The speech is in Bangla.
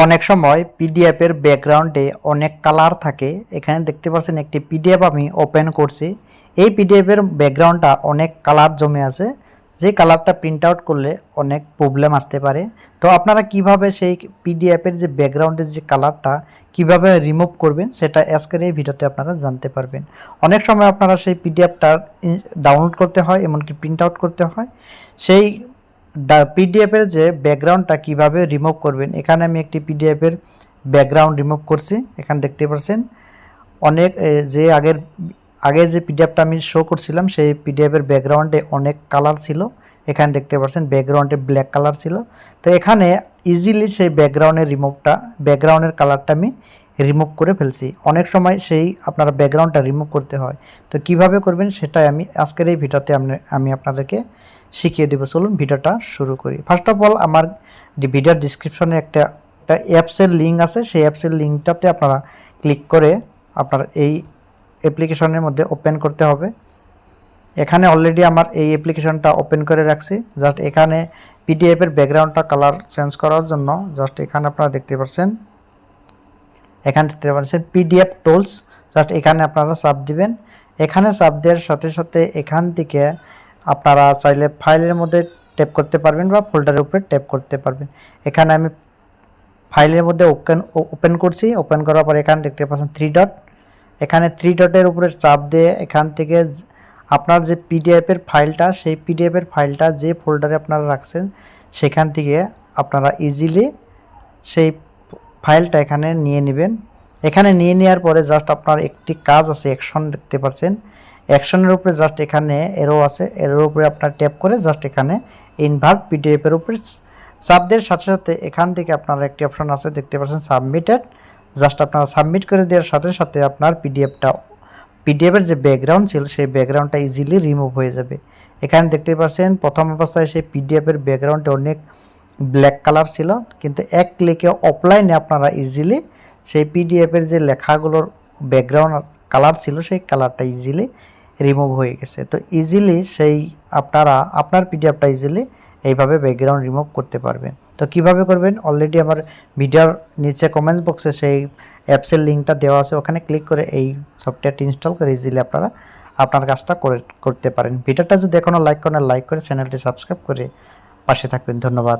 অনেক সময় পিডিএফ এর ব্যাকগ্রাউন্ডে অনেক কালার থাকে। এখানে দেখতে পাচ্ছেন একটি পিডিএফ আমি ওপেন করছি। এই পিডিএফ এর ব্যাকগ্রাউন্ডটা অনেক কালার জমে আছে, যে কালারটা প্রিন্ট আউট করলে অনেক প্রবলেম আসতে পারে। তো আপনারা কিভাবে সেই পিডিএফ এর যে ব্যাকগ্রাউন্ডের যে কালারটা কিভাবে রিমুভ করবেন সেটা আজকের এই ভিডিওতে আপনারা জানতে পারবেন। অনেক সময় আপনারা সেই পিডিএফটা ডাউনলোড করতে হয়, এমনকি প্রিন্ট আউট করতে হয়। সেই পিডিএফ এর যে ব্যাকগ্রাউন্ডটা কিভাবে রিমুভ করবেন, এখানে আমি একটি পিডিএফ এর ব্যাকগ্রাউন্ড রিমুভ করছি। এখানে দেখতে পাচ্ছেন অনেক যে আগে যে পিডিএফটা আমি শো করছিলাম সেই পিডিএফ এর ব্যাকগ্রাউন্ডে অনেক কালার ছিল। এখানে দেখতে পাচ্ছেন ব্যাকগ্রাউন্ডে ব্ল্যাক কালার ছিল। তো এখানে ইজিলি সেই ব্যাকগ্রাউন্ডের কালারটা আমি রিমুভ করে ফেলছি। অনেক সময় সেই আপনারা ব্যাকগ্রাউন্ডটা রিমুভ করতে হয়, তো কিভাবে করবেন সেটাই আমি আজকের এই ভিডিওতে আমি আপনাদেরকে শিখিয়ে দেবো। চলুন ভিডিওটা শুরু করি। ফার্স্ট অফ অল আমার ভিডিওর ডিসক্রিপশনে একটা অ্যাপসের লিঙ্ক আছে, সেই অ্যাপসের লিঙ্কটাতে আপনারা ক্লিক করে আপনার এই অ্যাপ্লিকেশনের মধ্যে ওপেন করতে হবে। এখানে অলরেডি আমার এই অ্যাপ্লিকেশনটা ওপেন করে রাখছি। জাস্ট এখানে পিডিএফ এর ব্যাকগ্রাউন্ডটা কালার চেঞ্জ করার জন্য জাস্ট এখানে আপনারা দেখতে পাচ্ছেন, পিডিএফ টুলস। জাস্ট এখানে আপনারা চাপ দিবেন। এখানে চাপ দেওয়ার সাথে সাথে এখান থেকে আপনারা চাইলে ফাইলের মধ্যে ট্যাপ করতে পারবেন বা ফোল্ডারের উপরে ট্যাপ করতে পারবেন। এখানে আমি ফাইলের মধ্যে ওপেন করছি। ওপেন করার পর এখানে দেখতে পাচ্ছেন 3 ডট। এখানে 3 ডটের উপরে চাপ দিয়ে এখান থেকে আপনার যে পিডিএফের ফাইলটা, সেই পিডিএফের ফাইলটা যে ফোল্ডারে আপনারা রাখছেন সেখান থেকে আপনারা ইজিলি সেই ফাইলটা এখানে নিয়ে নেবেন। এখানে নিয়ে নেওয়ার পরে জাস্ট আপনার একটি কাজ আছে, অ্যাকশন দেখতে পাচ্ছেন। অ্যাকশনের উপরে জাস্ট এখানে এরো আছে, এরোর উপরে আপনার ট্যাপ করে জাস্ট এখানে ইনভার্ট পিডিএফের উপরে চাপ দেওয়ার সাথে সাথে এখান থেকে আপনার একটি অপশন আছে দেখতে পাচ্ছেন সাবমিটেড। জাস্ট আপনারা সাবমিট করে দেওয়ার সাথে সাথে আপনার পিডিএফের যে ব্যাকগ্রাউন্ড ছিল সেই ব্যাকগ্রাউন্ডটা ইজিলি রিমুভ হয়ে যাবে। এখানে দেখতে পাচ্ছেন প্রথম অবস্থায় সেই পিডিএফের ব্যাকগ্রাউন্ডে অনেক ব্ল্যাক কালার ছিল, কিন্তু এক ক্লিকে অফলাইনে আপনারা ইজিলি সেই পিডিএফের যে লেখাগুলোর ব্যাকগ্রাউন্ড কালার ছিল সেই কালারটা ইজিলি রিমুভ হয়ে গেছে। তো ইজিলি সেই আপনার পিডিএফটা ইজিলি এইভাবে ব্যাকগ্রাউন্ড রিমুভ করতে পারবেন। তো কিভাবে করবেন, অলরেডি আমার ভিডিওর নিচে কমেন্ট বক্সে সেই অ্যাপসের লিঙ্কটা দেওয়া আছে, ওখানে ক্লিক করে এই সফটওয়্যারটি ইনস্টল করে ইজিলি আপনারা আপনার কাজটা করতে পারেন। ভিডিওটা যদি এখনও লাইক করেন, লাইক করে চ্যানেলটি সাবস্ক্রাইব করে পাশে থাকবেন। ধন্যবাদ।